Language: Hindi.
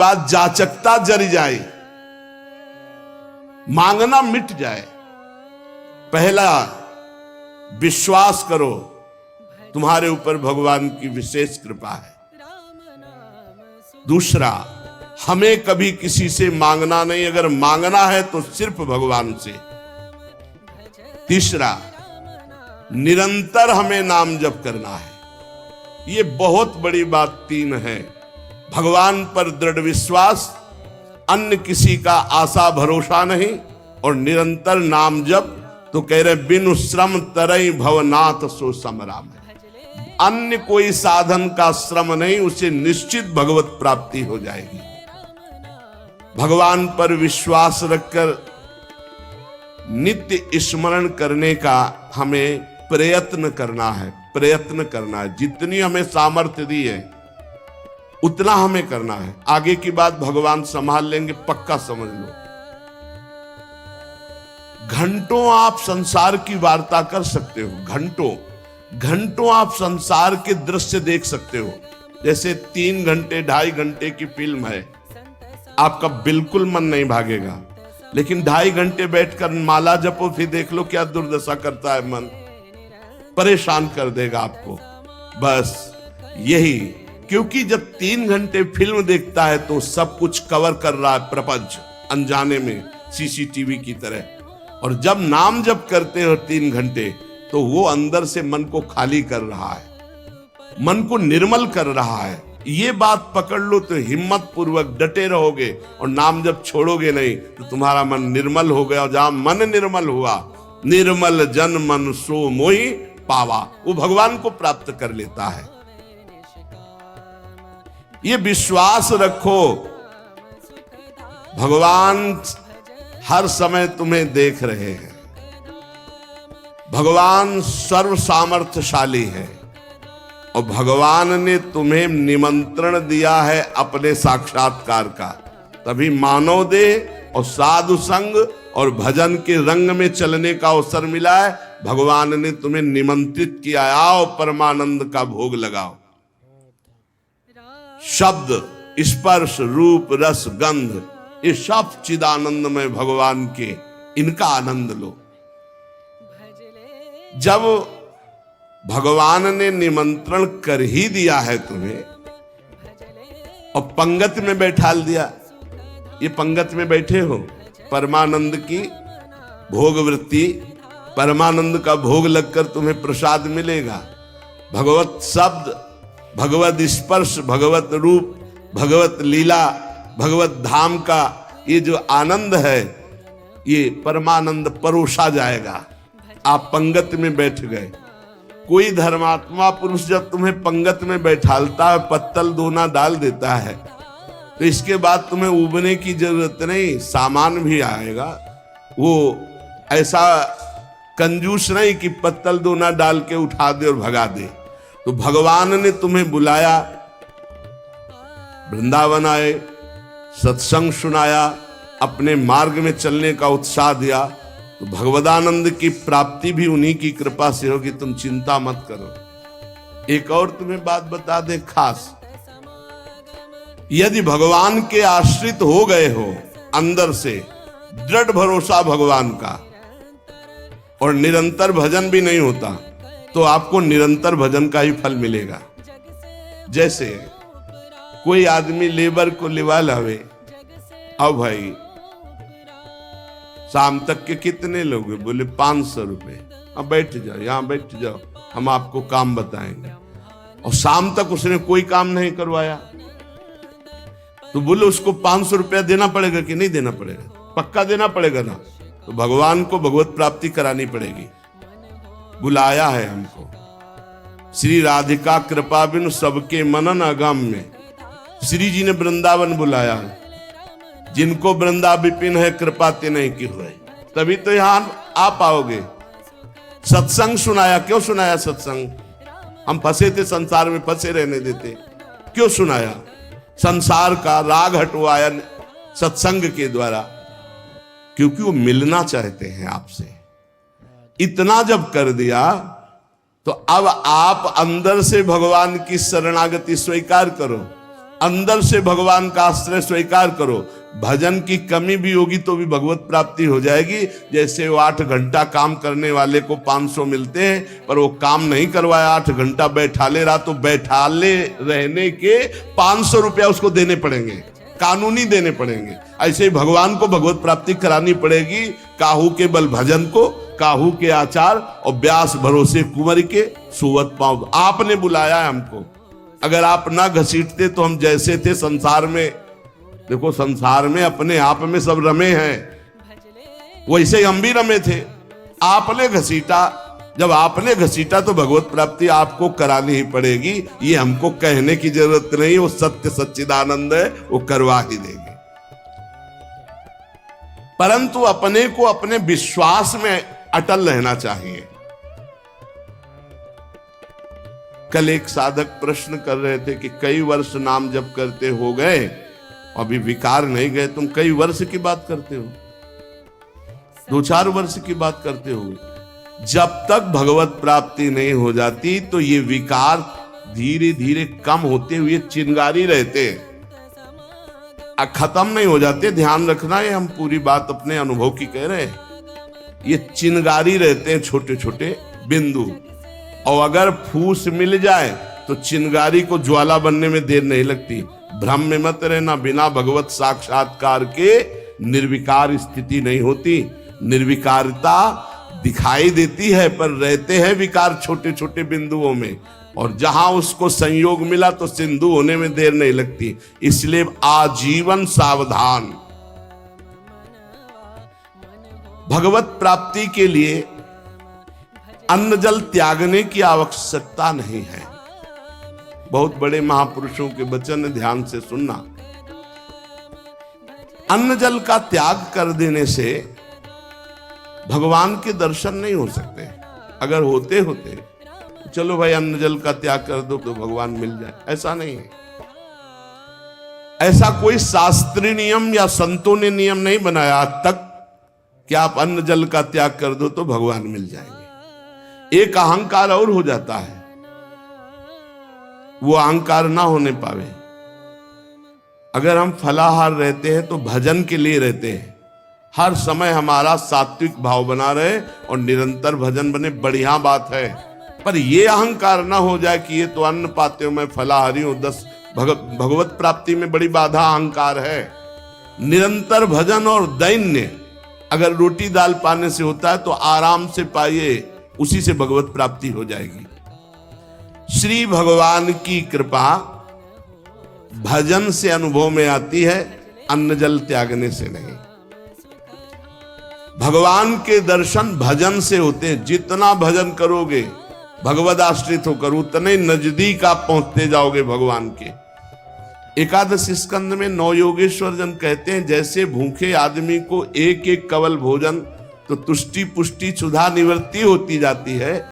बाद जाचकता जरी जाए, मांगना मिट जाए। पहला विश्वास करो तुम्हारे ऊपर भगवान की विशेष कृपा है। दूसरा, हमें कभी किसी से मांगना नहीं, अगर मांगना है तो सिर्फ भगवान से। तीसरा, निरंतर हमें नाम जप करना है। ये बहुत बड़ी बात तीन है। भगवान पर दृढ़ विश्वास, अन्य किसी का आशा भरोसा नहीं, और निरंतर नाम जप। तो कह रहे बिनु श्रम तरई भवनाथ सो समराम। अन्य कोई साधन का श्रम नहीं, उसे निश्चित भगवत प्राप्ति हो जाएगी। भगवान पर विश्वास रखकर नित्य स्मरण करने का हमें प्रयत्न करना है, प्रयत्न करना है। जितनी हमें सामर्थ्य दी है उतना हमें करना है। आगे की बात भगवान संभाल लेंगे, पक्का समझ लो। घंटों आप संसार की वार्ता कर सकते हो, घंटों घंटों आप संसार के दृश्य देख सकते हो। जैसे 3 घंटे 2.5 घंटे की फिल्म है, आपका बिल्कुल मन नहीं भागेगा। लेकिन 2.5 घंटे बैठकर माला जपो, फिर देख लो क्या दुर्दशा करता है मन, परेशान कर देगा आपको। बस यही, क्योंकि जब 3 घंटे फिल्म देखता है तो सब कुछ कवर कर रहा है प्रपंच, अनजाने में सीसीटीवी की तरह। और जब नाम जप करते हो 3 घंटे, तो वो अंदर से मन को खाली कर रहा है, मन को निर्मल कर रहा है। ये बात पकड़ लो तो हिम्मत पूर्वक डटे रहोगे, और नाम जब छोड़ोगे नहीं तो तुम्हारा मन निर्मल हो गया। और जहां मन निर्मल हुआ, निर्मल जन मन सो मोहि पावा, वो भगवान को प्राप्त कर लेता है। ये विश्वास रखो, भगवान हर समय तुम्हें देख रहे हैं। भगवान सर्व सामर्थ्यशाली है, और भगवान ने तुम्हें निमंत्रण दिया है अपने साक्षात्कार का। तभी मानव देह और साधु संग और भजन के रंग में चलने का अवसर मिला है। भगवान ने तुम्हें निमंत्रित किया, आओ परमानंद का भोग लगाओ। शब्द, स्पर्श, रूप, रस, गंध, ये सब चिदानंद में भगवान के, इनका आनंद लो। जब भगवान ने निमंत्रण कर ही दिया है तुम्हें, और पंगत में बैठाल दिया, ये पंगत में बैठे हो, परमानंद की भोग वृत्ति, परमानंद का भोग लगकर तुम्हें प्रसाद मिलेगा। भगवत शब्द, भगवत स्पर्श, भगवत रूप, भगवत लीला, भगवत धाम का ये जो आनंद है, ये परमानंद परोसा जाएगा। आप पंगत में बैठ गए। कोई धर्मात्मा पुरुष जब तुम्हें पंगत में बैठालता है, पत्तल दोना डाल देता है, तो इसके बाद तुम्हें उबने की जरूरत नहीं, सामान भी आएगा। वो ऐसा कंजूस नहीं कि पत्तल दोना डाल के उठा दे और भगा दे। तो भगवान ने तुम्हें बुलाया, वृंदावन आए, सत्संग सुनाया, अपने मार्ग में चलने का उत्साह दिया। तो भगवदानंद की प्राप्ति भी उन्हीं की कृपा से होगी, तुम चिंता मत करो। एक और तुम्हें बात बता दे खास, यदि भगवान के आश्रित हो गए हो, अंदर से दृढ़ भरोसा भगवान का, और निरंतर भजन भी नहीं होता, तो आपको निरंतर भजन का ही फल मिलेगा। जैसे कोई आदमी लेबर को लिवा लावे, अब भाई शाम तक के कितने लोग, बोले 500 रुपए। अब बैठ जाओ, यहां बैठ जाओ, हम आपको काम बताएंगे। और शाम तक उसने कोई काम नहीं करवाया, तो बोले उसको 500 रुपया देना पड़ेगा कि नहीं देना पड़ेगा? पक्का देना पड़ेगा ना। तो भगवान को भगवत प्राप्ति करानी पड़ेगी। बुलाया है हमको, श्री राधिका कृपा बिनु सबके मनन अगम में श्री जी ने वृंदावन बुलाया है। जिनको वृंदा विपिन है कृपा ते नहीं की हुए, तभी तो यहां आ पाओगे। सत्संग सुनाया, क्यों सुनाया सत्संग? हम फंसे थे संसार में, फंसे रहने देते, क्यों सुनाया? संसार का राग हटवाया सत्संग के द्वारा, क्योंकि वो मिलना चाहते हैं आपसे। इतना जब कर दिया तो अब आप अंदर से भगवान की शरणागति स्वीकार करो। अंदर से भगवान का आश्रय स्वीकार करो। भजन की कमी भी होगी तो भी भगवत प्राप्ति हो जाएगी। जैसे वो 8 घंटा काम करने वाले को 500 मिलते हैं, पर वो काम नहीं करवाया, 8 घंटा बैठाले रहा, तो बैठाले रहने के 500 रुपया उसको देने पड़ेंगे, कानूनी देने पड़ेंगे। ऐसे ही भगवान को भगवत प्राप्ति करानी पड़ेगी। काहू के बल भजन को, काहू के आचार और व्यास भरोसे कुंवर के सुवत पाँव। आपने बुलाया है हमको, अगर आप ना घसीटते तो हम जैसे थे संसार में, देखो संसार में अपने आप में सब रमे हैं, वैसे ही हम भी रमे थे। आपने घसीटा, जब आपने घसीटा तो भगवत प्राप्ति आपको करानी ही पड़ेगी। ये हमको कहने की जरूरत नहीं, वो सत्य सच्चिदानंद है, वो करवा ही देंगे। परंतु अपने को अपने विश्वास में अटल रहना चाहिए। कल एक साधक प्रश्न कर रहे थे कि कई वर्ष नाम जप करते हो गए, अभी विकार नहीं गए, तुम कई वर्ष की बात करते हो, 2-4 वर्ष की बात करते हो। जब तक भगवत प्राप्ति नहीं हो जाती तो ये विकार धीरे धीरे कम होते हुए चिंगारी रहते हैं, खत्म नहीं हो जाते। ध्यान रखना, है हम पूरी बात अपने अनुभव की कह रहे हैं। ये चिंगारी रहते हैं, छोटे छोटे बिंदु, और अगर फूस मिल जाए तो चिंगारी को ज्वाला बनने में देर नहीं लगती। भ्रम में मत रहना, बिना भगवत साक्षात्कार के निर्विकार स्थिति नहीं होती। निर्विकारता दिखाई देती है, पर रहते हैं विकार छोटे छोटे बिंदुओं में, और जहां उसको संयोग मिला तो सिंधु होने में देर नहीं लगती। इसलिए आजीवन सावधान। भगवत प्राप्ति के लिए अन्न जल त्यागने की आवश्यकता नहीं है। बहुत बड़े महापुरुषों के वचन ध्यान से सुनना। अन्न जल का त्याग कर देने से भगवान के दर्शन नहीं हो सकते। अगर होते होते चलो भाई अन्न जल का त्याग कर दो तो भगवान मिल जाए, ऐसा नहीं है। ऐसा कोई शास्त्रीय नियम या संतों ने नियम नहीं बनाया आज तक कि आप अन्न जल का त्याग कर दो तो भगवान मिल जाएंगे। एक अहंकार और हो जाता है, वो अहंकार ना होने पावे। अगर हम फलाहार रहते हैं तो भजन के लिए रहते हैं, हर समय हमारा सात्विक भाव बना रहे और निरंतर भजन बने, बढ़िया बात है। पर ये अहंकार ना हो जाए कि ये तो अन्न पाते हो, मैं फलाहारी हूं, 10 भगवत प्राप्ति में बड़ी बाधा अहंकार है। निरंतर भजन और दैन्य, अगर रोटी दाल पाने से होता है तो आराम से पाइए, उसी से भगवत प्राप्ति हो जाएगी। श्री भगवान की कृपा भजन से अनुभव में आती है, अन्न जल त्यागने से नहीं। भगवान के दर्शन भजन से होते हैं। जितना भजन करोगे भगवद आश्रित होकर, उतने नजदीक आप पहुंचते जाओगे भगवान के। एकादश स्कंद में 9 योगेश्वर जन कहते हैं, जैसे भूखे आदमी को एक एक कवल भोजन तो तुष्टि पुष्टि क्षुधा निवृत्ति होती जाती है,